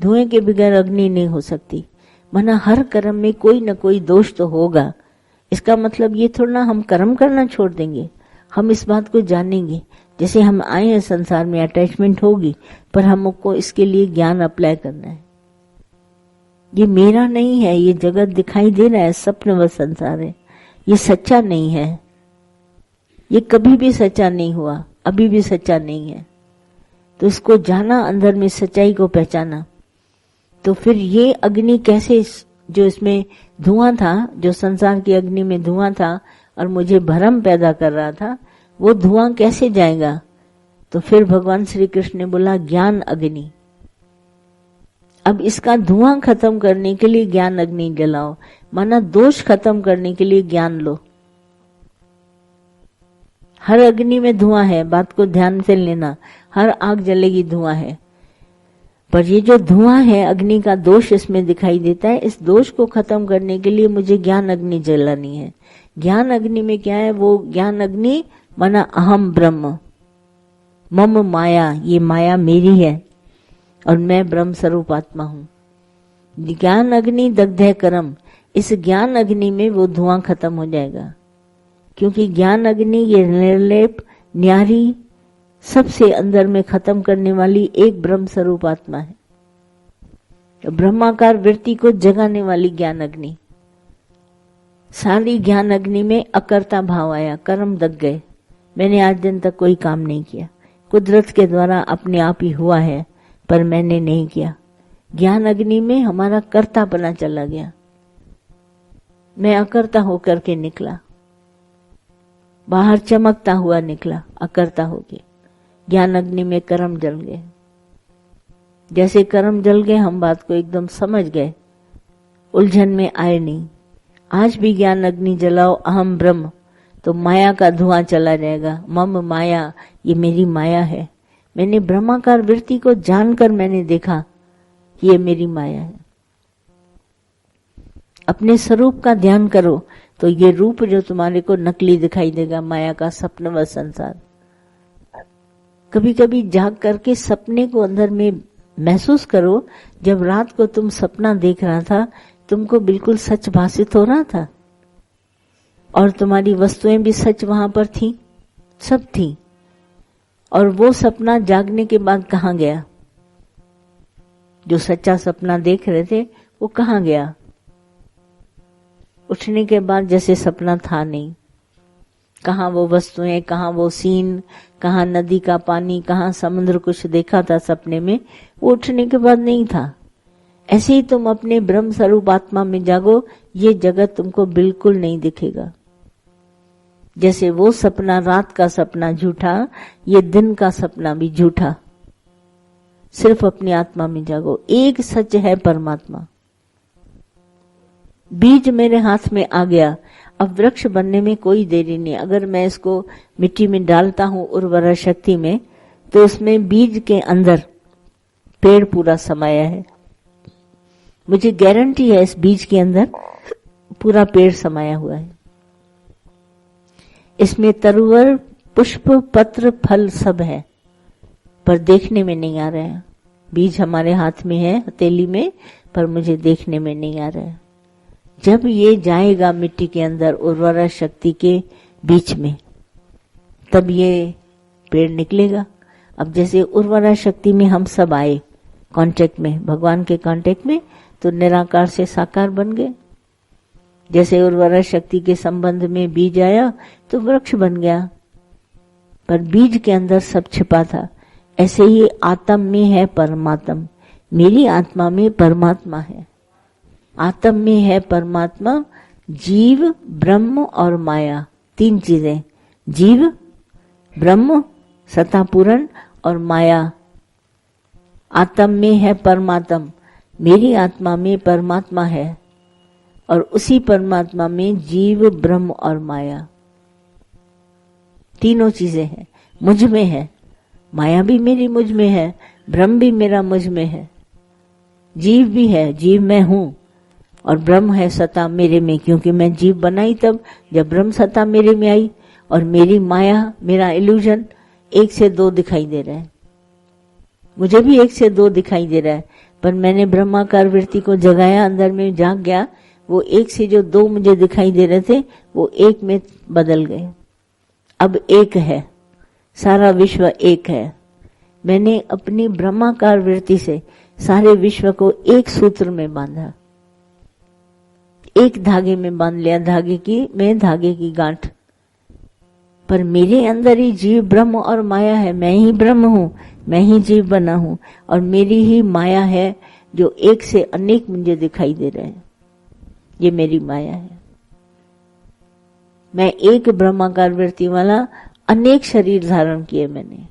धुएं के बगैर अग्नि नहीं हो सकती। माना हर कर्म में कोई न कोई दोष तो होगा। इसका मतलब ये थोड़ा ना हम कर्म करना छोड़ देंगे, हम इस बात को जानेंगे। जैसे हम आए हैं संसार में, अटैचमेंट होगी, पर हमको इसके लिए ज्ञान अप्लाई करना है। ये मेरा नहीं है, ये जगत दिखाई दे रहा है, स्वप्न व संसार है, ये सच्चा नहीं है, ये कभी भी सच्चा नहीं हुआ, अभी भी सच्चा नहीं है। तो इसको जाना, अंदर में सच्चाई को पहचाना। तो फिर ये अग्नि कैसे, जो इसमें धुआं था, जो संसार की अग्नि में धुआं था और मुझे भ्रम पैदा कर रहा था, वो धुआं कैसे जाएगा? तो फिर भगवान श्री कृष्ण ने बोला ज्ञान अग्नि। अब इसका धुआं खत्म करने के लिए ज्ञान अग्नि जलाओ, माना दोष खत्म करने के लिए ज्ञान लो। हर अग्नि में धुआं है, बात को ध्यान से लेना, हर आग जलेगी धुआं है, पर ये जो धुआं है अग्नि का दोष इसमें दिखाई देता है। इस दोष को खत्म करने के लिए मुझे ज्ञान अग्नि जलानी है। ज्ञान अग्नि में क्या है? वो ज्ञान अग्नि माना अहम ब्रह्म, मम माया, ये माया मेरी है और मैं ब्रह्म स्वरूप आत्मा हूं। ज्ञान अग्नि दग्धे करम, इस ज्ञान अग्नि में वो धुआं खत्म हो जाएगा, क्योंकि ज्ञान अग्नि ये निर्लेप न्यारी सबसे अंदर में खत्म करने वाली एक ब्रह्म स्वरूप आत्मा है। तो ब्रह्माकार वृत्ति को जगाने वाली ज्ञान अग्नि। सारी ज्ञान अग्नि में अकर्ता भाव आया, कर्म दग गए, मैंने आज दिन तक कोई काम नहीं किया, कुदरत के द्वारा अपने आप ही हुआ है, पर मैंने नहीं किया। ज्ञान अग्नि में हमारा कर्तापना चला गया, मैं अकर्ता होकर के निकला, बाहर चमकता हुआ निकला, अकर्ता होके। ज्ञान अग्नि में कर्म जल गए। जैसे कर्म जल गए, हम बात को एकदम समझ गए, उलझन में आए नहीं। आज भी ज्ञान अग्नि जलाओ, अहम ब्रह्म, तो माया का धुआं चला जाएगा। मम माया, ये मेरी माया है। मैंने ब्रह्माकार वृत्ति को जानकर मैंने देखा कि ये मेरी माया है। अपने स्वरूप का ध्यान करो तो ये रूप जो तुम्हारे को नकली दिखाई देगा, माया का स्वप्न व संसार। कभी कभी जाग करके सपने को अंदर में महसूस करो। जब रात को तुम सपना देख रहा था, तुमको बिल्कुल सच भासित हो रहा था और तुम्हारी वस्तुएं भी सच वहां पर थी, सब थी। और वो सपना जागने के बाद कहाँ गया? जो सच्चा सपना देख रहे थे वो कहाँ गया? उठने के बाद जैसे सपना था नहीं। कहाँ वो वस्तुएं, कहाँ वो सीन, कहाँ नदी का पानी, कहाँ समुद्र, कुछ देखा था सपने में, वो उठने के बाद नहीं था। ऐसे ही तुम अपने ब्रह्म स्वरूप आत्मा में जागो, ये जगत तुमको बिल्कुल नहीं दिखेगा। जैसे वो सपना, रात का सपना झूठा, ये दिन का सपना भी झूठा। सिर्फ अपनी आत्मा में जागो। एक सच है परमात्मा। बीज मेरे हाथ में आ गया, अब वृक्ष बनने में कोई देरी नहीं। अगर मैं इसको मिट्टी में डालता हूं उर्वरा शक्ति में, तो उसमें बीज के अंदर पेड़ पूरा समाया है। मुझे गारंटी है इस बीज के अंदर पूरा पेड़ समाया हुआ है। इसमें तरुवर, पुष्प, पत्र, फल सब है, पर देखने में नहीं आ रहा है। बीज हमारे हाथ में है, हथेली में, पर मुझे देखने में नहीं आ रहा है। जब ये जाएगा मिट्टी के अंदर उर्वरा शक्ति के बीच में, तब ये पेड़ निकलेगा। अब जैसे उर्वरा शक्ति में हम सब आए कांटेक्ट में, भगवान के कांटेक्ट में, तो निराकार से साकार बन गए। जैसे उर्वरा शक्ति के संबंध में बीज आया तो वृक्ष बन गया, पर बीज के अंदर सब छिपा था। ऐसे ही आत्म में है परमात्मा। मेरी आत्मा में परमात्मा है, आत्म में है परमात्मा। जीव, ब्रह्म और माया, तीन चीजें, जीव, ब्रह्म, सत्ता पूर्ण और माया। आत्म में है परमात्मा, मेरी आत्मा में परमात्मा है, और उसी परमात्मा में जीव, ब्रह्म और माया, तीनों चीजें हैं। मुझ में है, माया भी मेरी मुझ में है, ब्रह्म भी मेरा मुझ में है, जीव भी है, जीव मैं हूं, और ब्रह्म है सत्ता मेरे में, क्योंकि मैं जीव बनाई तब जब ब्रह्म सत्ता मेरे में आई। और मेरी माया, मेरा इल्यूजन 1 से 2 दिखाई दे रहा है, मुझे भी 1 से 2 दिखाई दे रहा है, पर मैंने ब्रह्माकार वृत्ति को जगाया, अंदर में जाग गया। वो एक से जो दो मुझे दिखाई दे रहे थे वो एक में बदल गए। अब एक है, सारा विश्व एक है। मैंने अपनी ब्रह्माकार वृत्ति से सारे विश्व को एक सूत्र में बांधा, एक धागे में बांध लिया, धागे की गांठ। पर मेरे अंदर ही जीव ब्रह्म और माया है। मैं ही ब्रह्म हूं, मैं ही जीव बना हूं, और मेरी ही माया है जो एक से अनेक मुझे दिखाई दे रहे हैं। ये मेरी माया है। मैं एक ब्रह्माकार वृत्ति वाला अनेक शरीर धारण किए मैंने।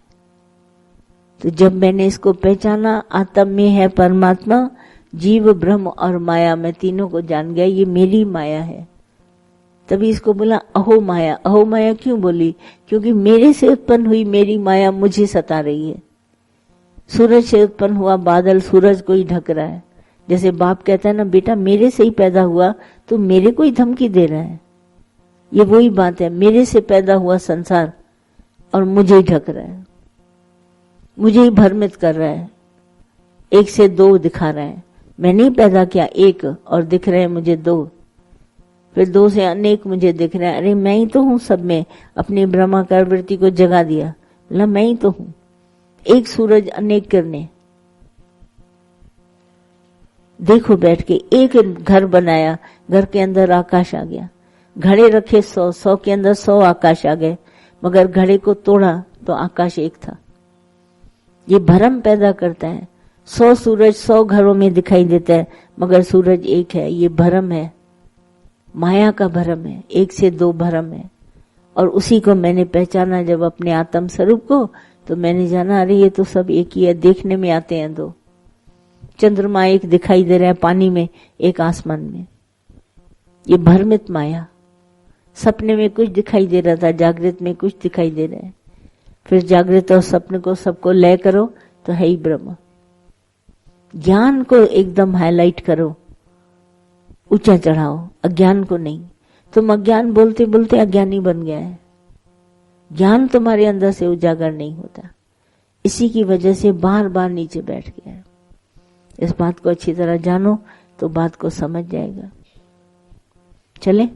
तो जब मैंने इसको पहचाना, आत्म में है परमात्मा, जीव ब्रह्म और माया, मैं तीनों को जान गया, ये मेरी माया है। तभी इसको बोला अहो माया। अहो माया क्यों बोली? क्योंकि मेरे से उत्पन्न हुई मेरी माया मुझे सता रही है। सूरज से उत्पन्न हुआ बादल सूरज को ही ढक रहा है। जैसे बाप कहता है ना, बेटा मेरे से ही पैदा हुआ, तो मेरे को ही धमकी दे रहा है। ये वही बात है, मेरे से पैदा हुआ संसार और मुझे ही ढक रहा है, मुझे ही भ्रमित कर रहा है, एक से दो दिखा रहा है। मैंने ही पैदा किया एक, और दिख रहे हैं मुझे दो, फिर दो से अनेक मुझे दिख रहे हैं। अरे मैं ही तो हूं सब में, अपनी ब्रह्माकार वृत्ति को जगा दिया, बोला मैं ही तो हूं। एक सूरज अनेक किरणें, देखो बैठ के एक घर बनाया, घर के अंदर आकाश आ गया। घड़े रखे 100, 100 के अंदर 100 आकाश आ गए, मगर घड़े को तोड़ा तो आकाश एक था। ये भ्रम पैदा करता है। 100 सूरज 100 घरों में दिखाई देता है, मगर सूरज एक है। ये भ्रम है, माया का भ्रम है, एक से दो भ्रम है। और उसी को मैंने पहचाना जब अपने आत्म स्वरूप को, तो मैंने जाना अरे ये तो सब एक ही है। देखने में आते हैं दो, चंद्रमा एक दिखाई दे रहा है पानी में, एक आसमान में। ये भ्रमित माया। सपने में कुछ दिखाई दे रहा था, जागृत में कुछ दिखाई दे रहा है। फिर जागृत और सपने को सबको लय करो तो है ही ब्रह्म। ज्ञान को एकदम हाईलाइट करो, ऊंचा चढ़ाओ, अज्ञान को नहीं। तुम अज्ञान बोलते बोलते अज्ञानी बन गया है। ज्ञान तुम्हारे अंदर से उजागर नहीं होता, इसी की वजह से बार बार नीचे बैठ गया है। इस बात को अच्छी तरह जानो तो बात को समझ जाएगा। चले।